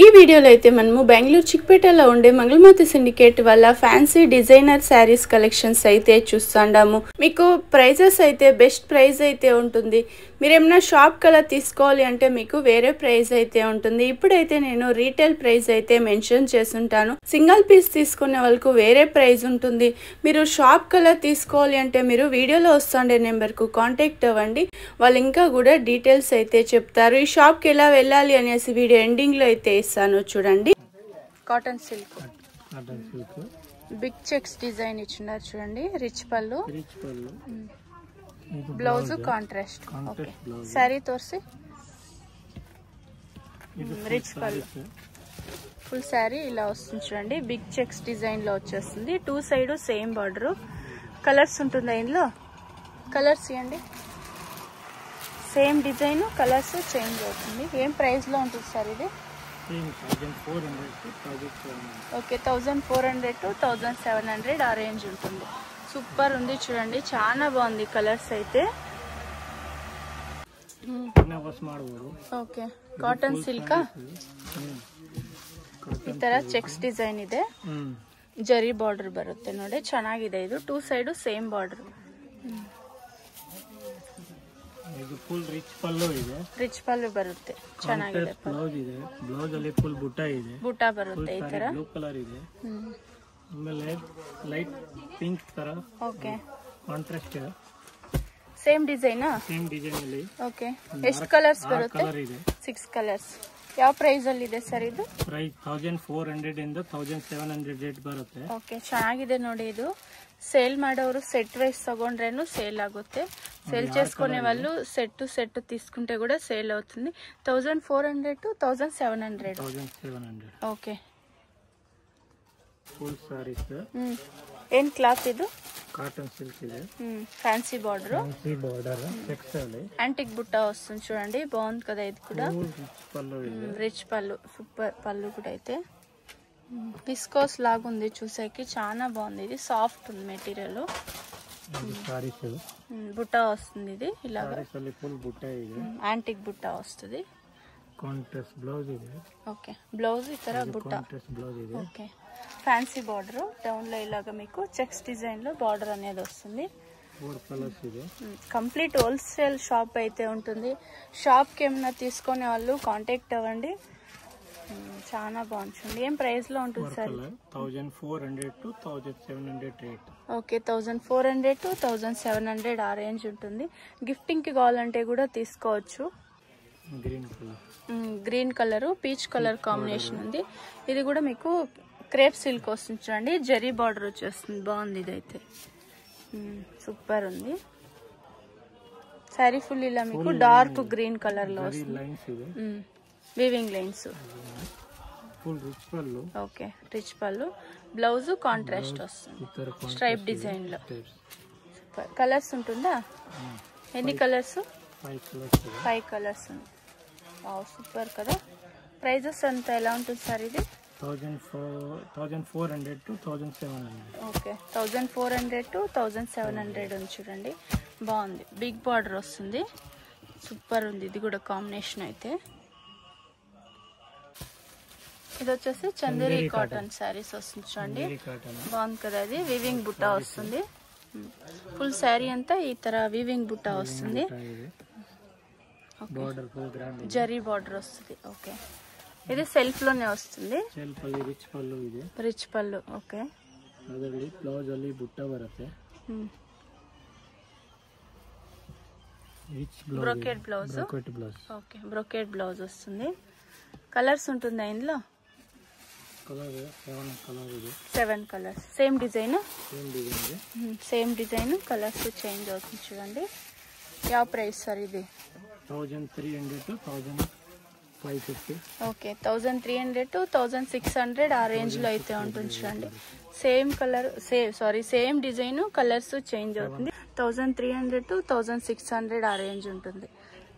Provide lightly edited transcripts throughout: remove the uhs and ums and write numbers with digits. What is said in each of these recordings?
ఈ వీడియోలో అయితే మనము బెంగళూరు చిక్పేటలో ఉండే మంగళమాత సిండికేట్ వల్ల ఫ్యాన్సీ డిజైనర్ శారీస్ కలెక్షన్స్ అయితే చూస్తాండాము. మీకు ప్రైజెస్ అయితే బెస్ట్ ప్రైస్ అయితే ఉంటుంది. మీరు ఏమైనా షాప్ కలా తీసుకోవాలి అంటే మీకు వేరే ప్రైస్ అయితే ఉంటుంది. ఇప్పుడైతే నేను రీటైల్ ప్రైస్ అయితే మెన్షన్ చేస్తుంటాను. సింగిల్ పీస్ తీసుకునే వాళ్ళకు వేరే ప్రైస్ ఉంటుంది. మీరు షాప్ కలా తీసుకోవాలి అంటే మీరు వీడియోలో వస్తుండే నెంబర్కు కాంటాక్ట్ అవ్వండి. వాళ్ళు ఇంకా కూడా డీటెయిల్స్ అయితే చెప్తారు. ఈ షాప్కి ఎలా వెళ్ళాలి అనేసి వీడియో ఎండింగ్లో అయితే ఇస్తాను చూడండి. Cotton silk big checks design ఇచ్చినారు చూడండి. Rich pallu, blouse contrast. Okay, sari తోర్సి రిచ్ పళ్ళు, ఫుల్ శారీ ఇలా వస్తుంది చూడండి. బిగ్ చెక్స్ డిజైన్ లో వచ్చేస్తుంది. Two side same border. Colours ఉంటుంది ఇందులో. కలర్స్ ఇవ్వండి. సేమ్ డిజైన్, కలర్స్ చేంజ్ అవుతుంది. ఏం ప్రైస్ లో ఉంటుంది సార్ ఇది? ఓకే, 1400 to 1700 ఆ రేంజ్ ఉంటుంది. సూపర్ ఉంది చూడండి, చాలా బాగుంది. కలర్స్ అయితే ಓಕೆ ಕಾಟನ್ ಸಿಲ್ಕ್ ಈ ತರ ಚೆಕ್ಸ್ ಡಿಸೈನ್ ಇದೆ. ಜರಿ ಬಾರ್ಡರ್ ಬರುತ್ತೆ ನೋಡಿ, ಚೆನ್ನಾಗಿದೆ. ಇದು ಟೂ ಸೈಡ್ ಸೇಮ್ ಬಾರ್ಡರ್. ಇದು ಫುಲ್ ರಿಚ್ ಪಲ್ಲು ಇದೆ. ರಿಚ್ ಪಲ್ಲು ಬರುತ್ತೆ, ಚೆನ್ನಾಗಿದೆ. ಬ್ಲೌಸ್ ಇದೆ, ಬ್ಲೌಸ್ ಅಲ್ಲಿ ಫುಲ್ ಬುಟ್ಟ ಇದೆ. ಬುಟ್ಟ ಬರುತ್ತೆ ಈ ತರ. ಬ್ಲೂ ಕಲರ್ ಇದೆ, ಆಮೇಲೆ ಲೈಟ್ ಪಿಂಕ್ ತರ. ಓಕೆ, ಕಾಂಟ್ರಾಸ್ಟ್ ಇದೆ. Same design. ಸೇಮ್ ಡಿಸೈನ್ ಅಲ್ಲಿ. ಓಕೆ, ಎಷ್ಟು ಕಲರ್ಸ್ ಬರುತ್ತೆ? 6 ಕಲರ್ಸ್. ಯಾವ ಪ್ರೈಸ್ ಅಲ್ಲಿ ಇದೆ ಸರ್ ಇದು? ಪ್ರೈಸ್ 1400 ಇಂದ 1700 ರೇಟ್ ಬರುತ್ತೆ. ಓಕೆ, ಚೆನ್ನಾಗಿದೆ ನೋಡಿ. ಇದು ಸೇಲ್ ಮಾಡೋರು ಸೆಟ್ వైస్ తగొండ్రేను సేల్ ఆಗುತ್ತೆ. సేల్ చేసుకునే వాళ్ళు సెట్ తీసుకుంటే కూడా సేల్ అవుతుంది. 1400 to 1700. Okay, full saris. ఏం క్లాత్ ఇది? కాటన్ సిల్క్ ಇದೆ. Fancy border. Fancy border checks ಅಲ್ಲಿ యాంటిక్ బుట్ట వస్తుంది చూడండి, బాగుంది కదా. ఇది కూడా రిచ్ పళ్ళు, సూపర్ పళ్ళు కూడా. అయితే విస్కోస్ లాగుంది చూసేకి, చాలా బాగుంది. ఇది సాఫ్ట్ ఉంది మెటీరియల్. బుట్ట వస్తుంది ఇది ఇలాగా. యాంటిక్ బుట్ట వస్తుంది. కాంట్రాస్ట్ బ్లౌజ్ ಇದೆ. ఓకే, బ్లౌజ్ ఈ ತರ బుట్ట. బ్లౌజ్ ಇದೆ. Okay, fancy border. డౌన్ లో ఇలాగా మీకు చెక్స్ డిజైన్ లో బార్డర్ అనేది వస్తుంది. 4 కలర్స్ ಇದೆ. కంప్లీట్ హోల్సేల్ షాప్ అయితే ఉంటుంది. షాప్ కి ఏమైనా తీసుకునే వాళ్ళు కాంటాక్ట్ అవ్వండి. చాలా బాగుంటుంది. ఏం ప్రైస్ లో ఉంటుంది sir? 1400 to 1700 rate. Okay, 1400 to 1700 ఆ రేంజ్ ఉంటుంది. గిఫ్టింగ్ కి కావాలంటే కూడా తీసుకోవచ్చు. Green colour, peach colour combination ఉంది. ఇది కూడా మీకు క్రేప్ సిల్క్ వస్తుంది చూడండి, జరీ బార్డర్ వచ్చేస్తుంది. బాగుంది ఇదైతే, సూపర్ ఉంది. శారీ ఫుల్ ఇలా మీకు డార్క్ గ్రీన్ కలర్ లో వస్తుంది. Weaving lines. ఫుల్ రిచ్ పళ్ళు. Okay, rich pallu. Blouse contrast వస్తుంది స్ట్రైప్ డిజైన్ లో. కలర్స్ ఉంటుందా? ఎన్ని కలర్స్? 5 కలర్స్ ఉంది. సూపర్ కదా. ప్రైజెస్ అంతా ఎలా ఉంటుంది సార్ ఇది? 1400 to 1700. ఓకే, 1400 to 1700 ఉంది చూడండి. బాగుంది, బిగ్ బార్డర్ వస్తుంది. సూపర్ ఉంది. ఇది కూడా కాంబినేషన్ అయితే. ఇది వచ్చేసి చందేరి కాటన్ శారీస్ వస్తుంది చూడండి, బాగుంది కదా. అది వీవింగ్ బుట్ట వస్తుంది. ఫుల్ శారీ అంతా ఈ ತರ వీవింగ్ బుట్ట వస్తుంది. జరీ బార్డర్ వస్తుంది. ఓకే, ఇది సెల్ఫ్ లోనే వస్తుంది. రిచ్ పళ్ళు. ఓకే, బ్లౌజ్ ಅಲ್ಲಿ ಬುಟ್ಟ ಬರುತ್ತೆ. Brocade blouse. Okay, brocade blouse వస్తుంది. కలర్స్ ఉంటుందా ఇందులో? 7 colours. Same design. Same design, colours change అవుతుంది చూడండి. ಯಾವ ప్రైస్ సార్ ఇది? 1300 to 1550. ఓకే, 1300 to 1600 ఆ రేంజ్ లో అయితే ఉంటుంది చూడండి. Same colour, same design, colours change అవుతుంది. 1300 to 1600 ఆ రేంజ్ ఉంటుంది.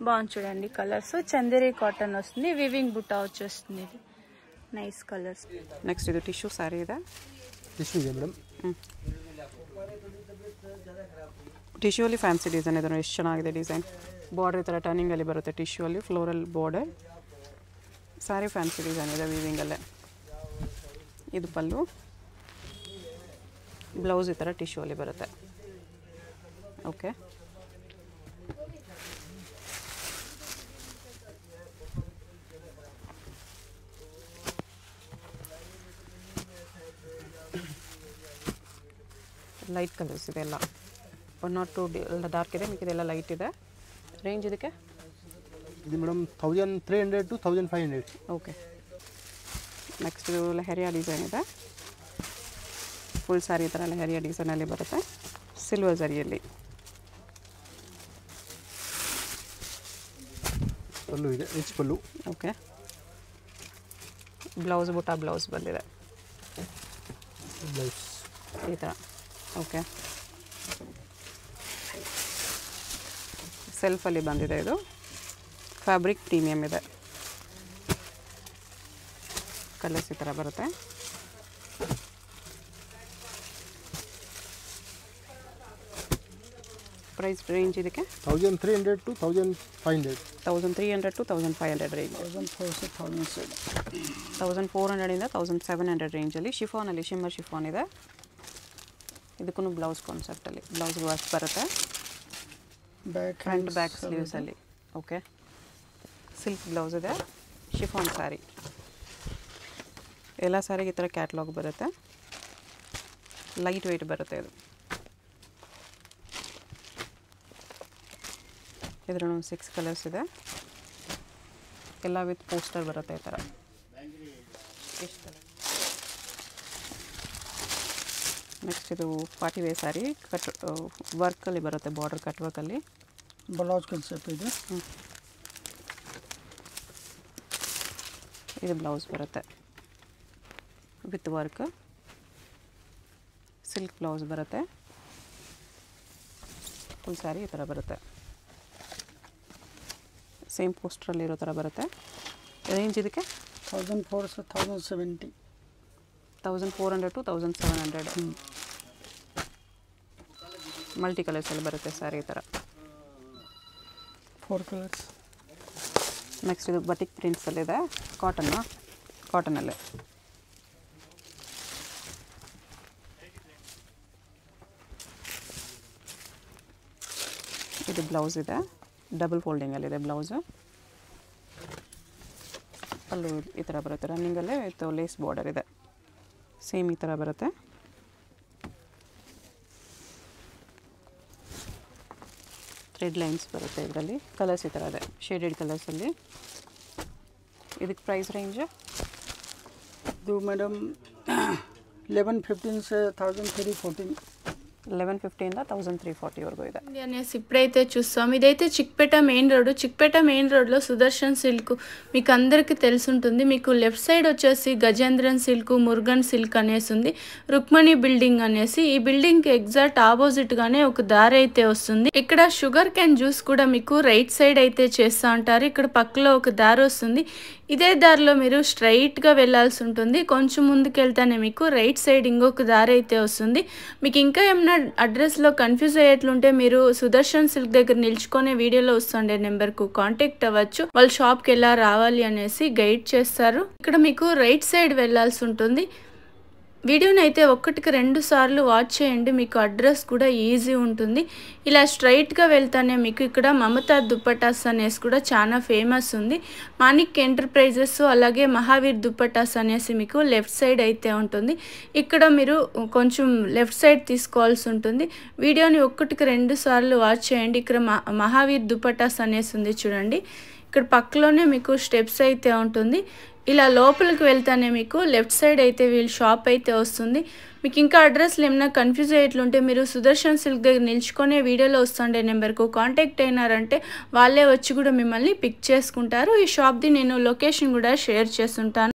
బాగుంది చూడండి కలర్స్. చందేరి కాటన్ వస్తుంది, వివింగ్ బుట్ట వచ్చేస్తుంది. ఇది నైస్ కలర్స్. నెక్స్ట్ ఇది టిష్యూ సారీ ಇದೆ. ಟಿಶ್ಯೂ ಇದೆ ಮೇಡಮ್. ಟಿಶ್ಯೂ ಅಲ್ಲಿ ಫ್ಯಾನ್ಸಿ ಡಿಸೈನ್ ಇದೆ ನೋಡಿ, ಎಷ್ಟು ಚೆನ್ನಾಗಿದೆ ಡಿಸೈನ್. ಬಾರ್ಡರ್ ಈ ಥರ ಟರ್ನಿಂಗ್ ಅಲ್ಲಿ ಬರುತ್ತೆ. ಟಿಶ್ಯೂ ಅಲ್ಲಿ ಫ್ಲೋರಲ್ ಬಾರ್ಡರ್. ಸಾರಿ ಫ್ಯಾನ್ಸಿ ಡಿಸೈನ್ ಇದೆ ವೀವಿಂಗಲ್ಲೇ. ಇದು ಪಲ್ಲು, ಬ್ಲೌಸ್ ಈ ಥರ ಟಿಶ್ಯೂ ಅಲ್ಲಿ ಬರುತ್ತೆ. ಓಕೆ, ಲೈಟ್ ಕಲರ್ಸ್ ಇದೆ ಎಲ್ಲ. 1 or 2 ಡಾರ್ಕ್ ಇದೆ, ಮಿಕ್ಕಿದೆಲ್ಲ ಲೈಟ್ ಇದೆ. ರೇಂಜ್ ಇದಕ್ಕೆ ಇದು ಮೇಡಮ್ 1300 to 1500. ಓಕೆ. ನೆಕ್ಸ್ಟ್ ಇದು ಲೆಹರಿಯಾ ಡಿಸೈನ್ ಇದೆ. ಫುಲ್ ಸ್ಯಾರಿ ಈ ಥರ ಲೆಹರಿಯಾ ಡಿಸೈನಲ್ಲಿ ಬರುತ್ತೆ, ಸಿಲ್ವರ್ ಜರಿಯಲ್ಲಿ. ಪಲ್ಲು ಇದೆ, ರಿಚ್ ಪಲ್ಲು. ಓಕೆ, ಬ್ಲೌಸ್ ಬುಟ್ಟ ಬ್ಲೌಸ್ ಬಂದಿದೆ ಬ್ಲೌಸ್ ಈ ಥರ. ಓಕೆ, ಸೆಲ್ಫಲ್ಲಿ ಬಂದಿದೆ. ಇದು ಫ್ಯಾಬ್ರಿಕ್ ಪ್ರೀಮಿಯಮ್ ಇದೆ. ಕಲರ್ಸ್ ಈ ಥರ ಬರುತ್ತೆ. ಪ್ರೈಸ್ ರೇಂಜ್ ಇದಕ್ಕೆ 1300 to 1500. 1300 to 1500 range. 1400 ಇಂದ 1700 ರೇಂಜಲ್ಲಿ. ಶಿಫಾನಲ್ಲಿ ಶಿಮ್ಮರ್ ಶಿಫಾನ್ ಇದೆ. ಇದಕ್ಕೂ ಬ್ಲೌಸ್ ಕಾನ್ಸೆಪ್ಟಲ್ಲಿ ಬ್ಲೌಸ್ ವರ್ಕ್ ಬರುತ್ತೆ. ಫ್ರಂಟ್ ಬ್ಯಾಕ್ ಸ್ಲೀವ್ಸಲ್ಲಿ. ಓಕೆ, ಸಿಲ್ಕ್ ಬ್ಲೌಸ್ ಇದೆ. ಶಿಫಾನ್ ಸ್ಯಾರಿ, ಎಲ್ಲ ಸ್ಯಾರಿಗೆ ಈ ಥರ ಕ್ಯಾಟ್ಲಾಗ್ ಬರುತ್ತೆ. ಲೈಟ್ ವೆಯ್ಟ್ ಬರುತ್ತೆ ಇದು. ಇದರಲ್ಲೂ 6 ಕಲರ್ಸ್ ಇದೆ, ಎಲ್ಲ ವಿತ್ ಪೋಸ್ಟರ್ ಬರುತ್ತೆ ಈ ಥರ. ಎಷ್ಟು ಕಲರ್. ನೆಕ್ಸ್ಟ್ ಇದು ಪಾರ್ಟಿ ವೇರ್ ಸ್ಯಾರಿ, ಕಟ್ ವರ್ಕಲ್ಲಿ ಬರುತ್ತೆ, ಬಾರ್ಡರ್ ಕಟ್ ವರ್ಕಲ್ಲಿ. ಬ್ಲೌಸ್ ಕಾನ್ಸೆಪ್ಟ್ ಇದೆ. ಇದು ಬ್ಲೌಸ್ ಬರುತ್ತೆ ವಿತ್ ವರ್ಕ್. ಸಿಲ್ಕ್ ಬ್ಲೌಸ್ ಬರುತ್ತೆ. ಫುಲ್ ಸ್ಯಾರಿ ಈ ಥರ ಬರುತ್ತೆ. ಸೇಮ್ ಪೋಸ್ಟ್ರಲ್ಲಿ ಇರೋ ಥರ ಬರುತ್ತೆ. ರೇಂಜ್ ಇದಕ್ಕೆ 1400 to 1070. 1400 to 1700. ಮಲ್ಟಿ ಕಲರ್ಸಲ್ಲಿ ಬರುತ್ತೆ ಸ್ಯಾರಿ ಈ ಥರ. 4 ಕಲರ್ಸ್. ನೆಕ್ಸ್ಟ್ ಇದು ಬಟಿಕ್ ಪ್ರಿಂಟ್ಸಲ್ಲಿದೆ, ಕಾಟನಲ್ಲೇ. ಇದು ಬ್ಲೌಸ್ ಇದೆ, ಡಬಲ್ ಫೋಲ್ಡಿಂಗಲ್ಲಿದೆ ಬ್ಲೌಸು. ಅಲ್ಲೂ ಈ ಥರ ಬರುತ್ತೆ, ರನ್ನಿಂಗಲ್ಲೇ ವಿತ್ ಲೇಸ್ ಬಾರ್ಡರ್ ಇದೆ. ಸೇಮ್ ಈ ಥರ ಬರುತ್ತೆ. ಥ್ರೆಡ್ ಲೈನ್ಸ್ ಬರುತ್ತೆ ಇದರಲ್ಲಿ. ಕಲರ್ಸ್ ಈ ಥರ ಇದೆ, ಶೇಡೆಡ್ ಕಲರ್ಸಲ್ಲಿ. ಇದಕ್ಕೆ ಪ್ರೈಸ್ ರೇಂಜ್ ಇದು ಮೇಡಮ್ 1115 से 1314. 1150 ఇంದ 1340 వరకు ಇದೆ. అనేసి ఇప్పుడైతే చూస్తాం. ఇదైతే Chickpet main road. Chickpet main రోడ్లో సుదర్శన్ సిల్క్ మీకు అందరికీ తెలుసుంటుంది. మీకు లెఫ్ట్ సైడ్ వచ్చేసి గజేంద్రన్ సిల్క్, మురుగన్ సిల్క్ అనేసి ఉంది. రుక్మణి బిల్డింగ్ అనేసి, ఈ బిల్డింగ్కి ఎగ్జాక్ట్ ఆపోజిట్గానే ఒక దారి అయితే వస్తుంది. ఇక్కడ షుగర్ క్యాన్ జ్యూస్ కూడా మీకు రైట్ సైడ్ అయితే చేస్తూ ఉంటారు. ఇక్కడ పక్కలో ఒక దారి వస్తుంది. ఇదే దారిలో మీరు స్ట్రైట్గా వెళ్ళాల్సి ఉంటుంది. కొంచెం ముందుకు వెళ్తానే మీకు రైట్ సైడ్ ఇంకొక దారి అయితే వస్తుంది. మీకు ఇంకా ఏమైనా అడ్రస్లో కన్ఫ్యూజ్ అయ్యేట్లుంటే మీరు సుదర్శన్ సిల్క్ దగ్గర నిల్చుకునే వీడియోలో వస్తుండే నెంబర్కు కాంటాక్ట్ అవ్వచ్చు. వాళ్ళ షాప్కి ఎలా రావాలి అనేసి గైడ్ చేస్తారు. ఇక్కడ మీకు రైట్ సైడ్ వెళ్ళాల్సి ఉంటుంది. వీడియోని అయితే 1-2 సార్లు వాచ్ చేయండి, మీకు అడ్రస్ కూడా ఈజీ ఉంటుంది. ఇలా స్ట్రైట్గా వెళ్తానే మీకు ఇక్కడ మమతా దుప్పటాస్ అనేసి కూడా చాలా ఫేమస్ ఉంది. మాణిక్ ఎంటర్ప్రైజెస్ అలాగే మహావీర్ దుప్పటాస్ అనేసి మీకు లెఫ్ట్ సైడ్ అయితే ఉంటుంది. ఇక్కడ మీరు కొంచెం లెఫ్ట్ సైడ్ తీసుకోవాల్సి ఉంటుంది. వీడియోని 1-2 సార్లు వాచ్ చేయండి. ఇక్కడ మహావీర్ దుప్పటాస్ అనేసి ఉంది చూడండి. ఇక్కడ పక్కలోనే మీకు స్టెప్స్ అయితే ఉంటుంది. ఇలా లోపలికి వెళ్తానే మీకు లెఫ్ట్ సైడ్ అయితే వీళ్ళ షాప్ అయితే వస్తుంది. మీకు ఇంకా అడ్రస్లు ఏమైనా కన్ఫ్యూజ్ అయ్యేట్లుంటే మీరు సుదర్శన్ సిల్క్ దగ్గర నిల్చుకునే వీడియోలో వస్తుండే నెంబర్కు కాంటాక్ట్ అయినారంటే వాళ్ళే వచ్చి కూడా మిమ్మల్ని పిక్ చేసుకుంటారు. ఈ షాప్ది నేను లొకేషన్ కూడా షేర్ చేస్తుంటాను.